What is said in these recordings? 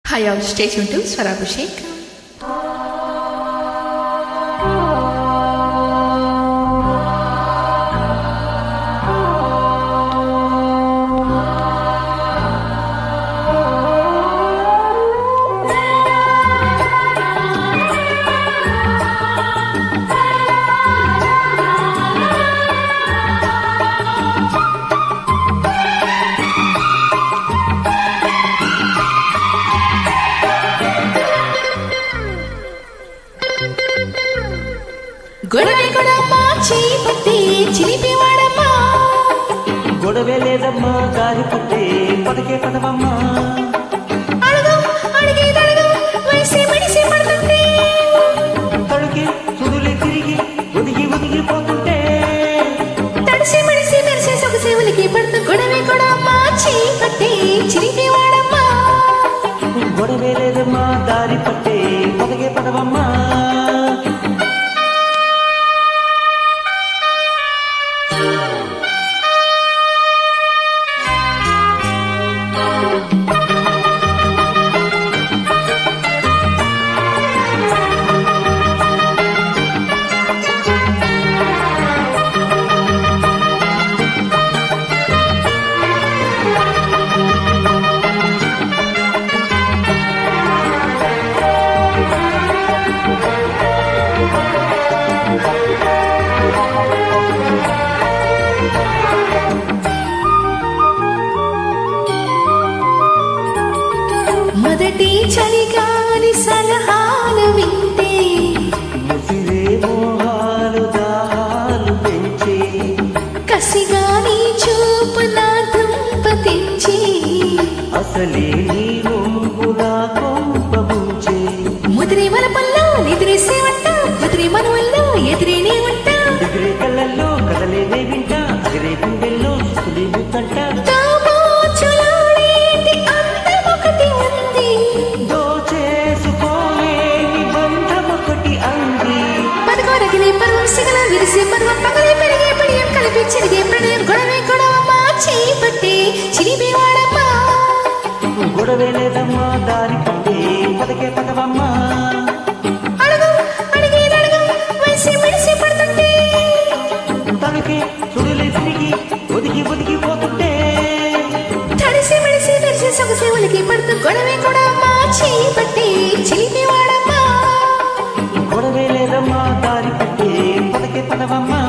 Hi all, stay tuned to Swarabhishek. గొడవే లేదమ్మా దారి పట్టే పదకే పదవమ్మా తడుకి చుడులే తిరిగి ఒదిగి ఒదిగి పోతుంటే తడిసి మడిసి మెరిసే సొగసేవులకి పడుతూ గొడవే కూడా మార్చి పట్టే చిరిపేవాడమ్మా. గొడవే లేదమ్మా దారి పట్టే పదకే పదవమ్మా. మొదటి చలిగాలి సలహాలు వింటే ముసిరే మోహాలు దాహాలు పెంచి కసిగా నీ చూపు నా దుంప తెచ్చి అసలే నీ రొంపులా కొంప ముంచే ముదిరే వలపల్లో నిద్రేసేవంట ముదిరే మనవల్లో ఎదురేనే ఉంటా ఎగిరే కళ్ళల్లో కదలేదే వింట అగిరే గుండెల్లో సులి ముత్తంట విరిసే పర్వం పగలే పెరిగే పిడియం కలిపి చిరిగే ప్రణయం గొడవే గొడవ మార్చి పట్టే చిరిపేవాడమ్మా. గొడవే లేదమ్మా దారి పట్టే పదకే పదవమ్మా. అడుగు అడిగేదడుగు వయసి మెడిసి పడుతుంటే తనకే చుడులే తిరిగి ఒదిగి ఒదిగి పోతుంటే తడిసి మెడిసి మెరిసే సొగసేవులకి పడుతూ గొడవే గొడవ మార్చి పట్టే చిరిపేవాడమ్మా. గొడవే లేదమ్మా దారి పట్టే పదకే పదవమ్మా.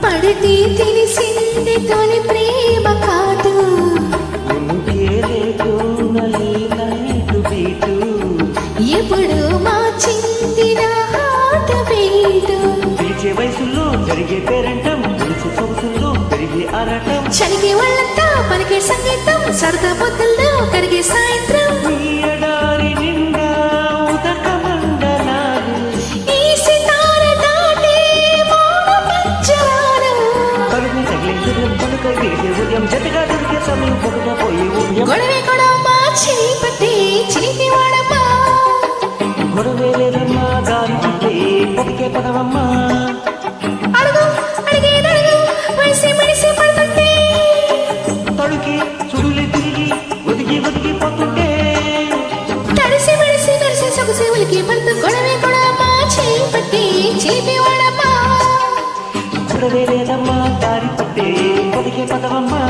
పడితే తెలిసింది తొలి ప్రేమ కాదు ఎప్పుడు మార్చింది నా హాట వేడు పిలిచే వయసుల్లో జరిగే పేరంటం పిలిచే సొగసుల్లో పెరిగే ఆరాటం చలిగే వాళ్ళంతా పలికే సంగీతం సరదా పొద్దుల్లో కరిగే సాయంత్రం గొడవే కూడా మార్చి పట్టే చిరిపేవాడమ్మా. గొడవే లేదమ్మా దారి పట్టే పదకే పదవమ్మా. అడుగు అడిగేదడుగు వయసి మెడిసి పడుతుంటే తడుకి చుడులే తిరిగి ఒదిగి ఒదిగి పోతుంటే తడిసి మెడిసి మెరిసే సొగసేవులకి పడుతూ గొడవే కూడా మార్చి పట్టే చిరిపేవాడమ్మా. గొడవే లేదమ్మా దారి పట్టే పదకే పదవమ్మా.